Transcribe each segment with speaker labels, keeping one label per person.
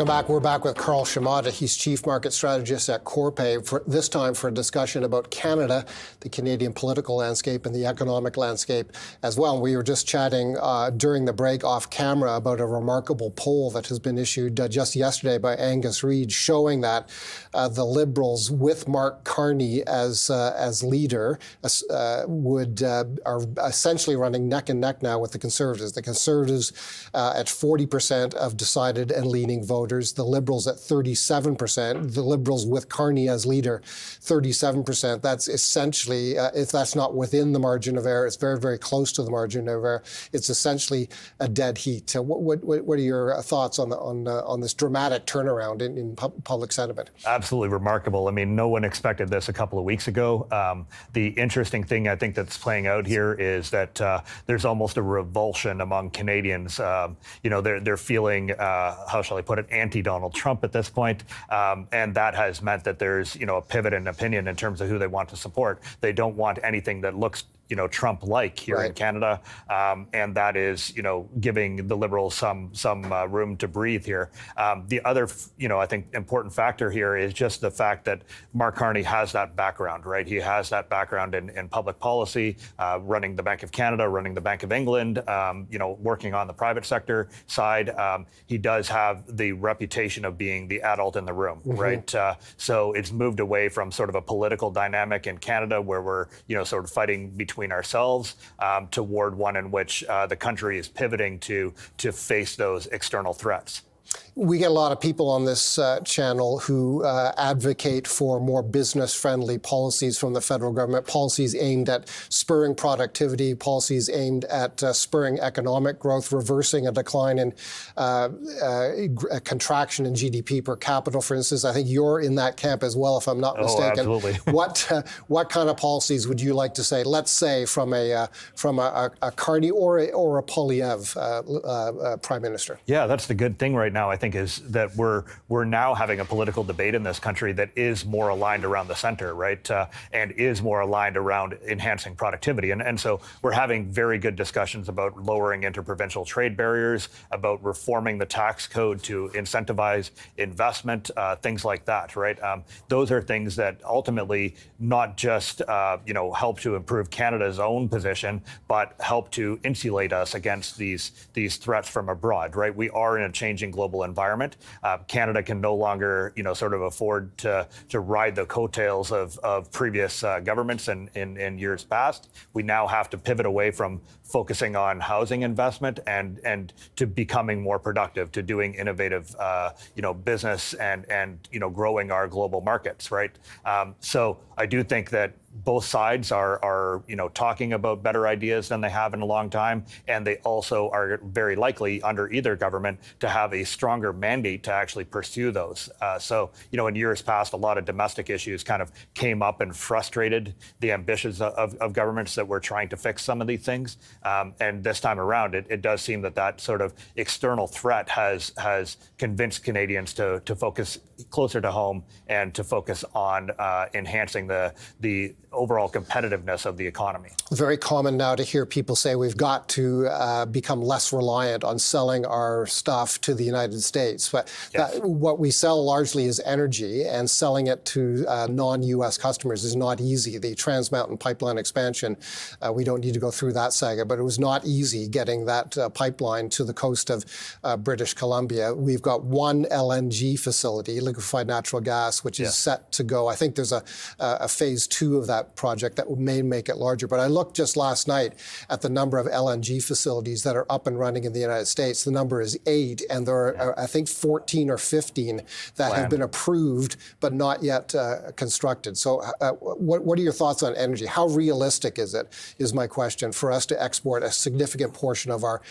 Speaker 1: Welcome back. We're back with Karl Schamotta. He's Chief Market Strategist at Corpay, this time for a discussion about Canada, the Canadian political landscape and the economic landscape as well. And we were just chatting during the break off camera about a remarkable poll that has been issued just yesterday by Angus Reid, showing that the Liberals, with Mark Carney as leader, are essentially running neck and neck now with the Conservatives. The Conservatives at 40% of decided and leaning voters, the Liberals at 37%, the Liberals with Carney as leader, 37%. That's essentially, if that's not within the margin of error, it's very, very close to the margin of error. It's essentially a dead heat. What are your thoughts on this dramatic turnaround in public sentiment?
Speaker 2: Absolutely remarkable. I mean, no one expected this a couple of weeks ago. The interesting thing I think that's playing out here is that there's almost a revulsion among Canadians. They're feeling, how shall I put it, anti-Donald Trump at this point. And that has meant that there's, a pivot in opinion in terms of who they want to support. They don't want anything that looks Trump-like here in Canada, and that is, giving the Liberals some room to breathe here. The other, I think important factor here is just the fact that Mark Carney has that background, right? He has that background in public policy, running the Bank of Canada, running the Bank of England, working on the private sector side. He does have the reputation of being the adult in the room, right? So it's moved away from sort of a political dynamic in Canada where we're, sort of fighting between ourselves toward one in which the country is pivoting to face those external threats.
Speaker 1: We get a lot of people on this channel who advocate for more business-friendly policies from the federal government, policies aimed at spurring productivity, policies aimed at spurring economic growth, reversing a decline in a contraction in GDP per capita, for instance. I think you're in that camp as well, if I'm not mistaken.
Speaker 2: Oh, absolutely.
Speaker 1: What kind of policies would you like to say? Let's say from a Carney or a Poilievre prime minister.
Speaker 2: Yeah, that's the good thing right now, I think, is that we're now having a political debate in this country that is more aligned around the center, right? And is more aligned around enhancing productivity. And so we're having very good discussions about lowering interprovincial trade barriers, about reforming the tax code to incentivize investment, things like that, right? Those are things that ultimately not just, help to improve Canada's own position, but help to insulate us against these threats from abroad, right? We are in a changing global environment. Canada can no longer, sort of afford to ride the coattails of previous governments in years past. We now have to pivot away from focusing on housing investment and to becoming more productive, to doing innovative, business and growing our global markets, right? So I do think that both sides are talking about better ideas than they have in a long time, and they also are very likely under either government to have a stronger mandate to actually pursue those. So in years past, a lot of domestic issues kind of came up and frustrated the ambitions of governments that were trying to fix some of these things. And this time around, it does seem that sort of external threat has convinced Canadians to focus closer to home and to focus on enhancing the overall competitiveness of the economy.
Speaker 1: Very common now to hear people say we've got to become less reliant on selling our stuff to the United States. But what we sell largely is energy, and selling it to non-U.S. customers is not easy. The Trans Mountain Pipeline expansion, we don't need to go through that saga, but it was not easy getting that pipeline to the coast of British Columbia. We've got one LNG facility, liquefied natural gas, which is set to go. I think there's a phase 2 of that project that may make it larger. But I looked just last night at the number of LNG facilities that are up and running in the United States. The number is 8, and there are, I think, 14 or 15 that have been approved but not yet constructed. So what are your thoughts on energy? How realistic is it, is my question, for us to export a significant portion of our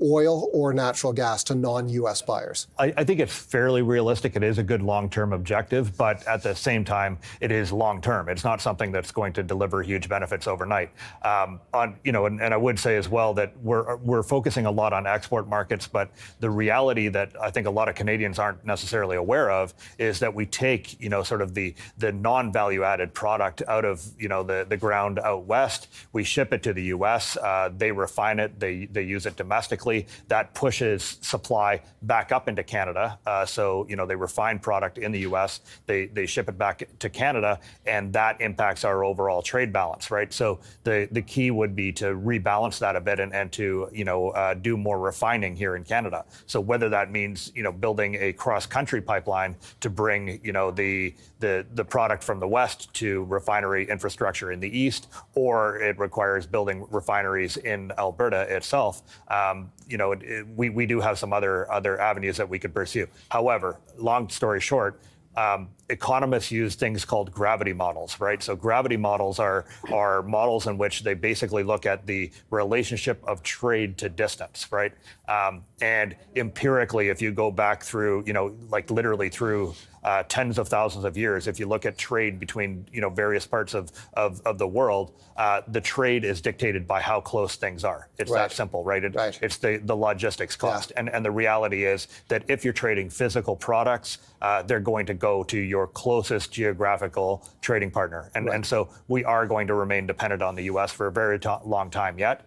Speaker 1: oil or natural gas to non-U.S. buyers?
Speaker 2: I think it's fairly realistic. It is a good long-term objective, but at the same time, it is long-term. It's not something that's going to deliver huge benefits overnight. And I would say as well that we're focusing a lot on export markets, but the reality that I think a lot of Canadians aren't necessarily aware of is that we take, sort of the non-value-added product out of, the ground out west. We ship it to the U.S. They refine it. They use it domestically. ironically, that pushes supply back up into Canada. So, they refine product in the U.S., they ship it back to Canada, and that impacts our overall trade balance, right? So the key would be to rebalance that a bit and to, do more refining here in Canada. So whether that means, building a cross-country pipeline to bring, the product from the west to refinery infrastructure in the east, or it requires building refineries in Alberta itself, we do have some other avenues that we could pursue. However, long story short, economists use things called gravity models, right? So gravity models are models in which they basically look at the relationship of trade to distance, right? And empirically, if you go back through, like literally through tens of thousands of years, if you look at trade between, various parts of the world, the trade is dictated by how close things are. It's that simple, right? It's the logistics cost. Yeah. And the reality is that if you're trading physical products, they're going to go to your closest geographical trading partner. And so we are going to remain dependent on the U.S. for a very long time yet.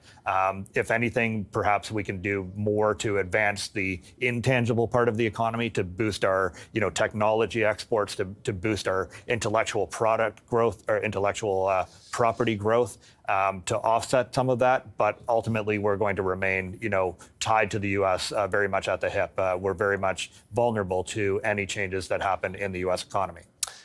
Speaker 2: If anything, perhaps we can do more to advance the intangible part of the economy, to boost our, technology exports, to boost our intellectual product growth or intellectual property growth, to offset some of that. But ultimately, we're going to remain, tied to the U.S. Very much at the hip. We're very much vulnerable to any changes that happen in the U.S. economy.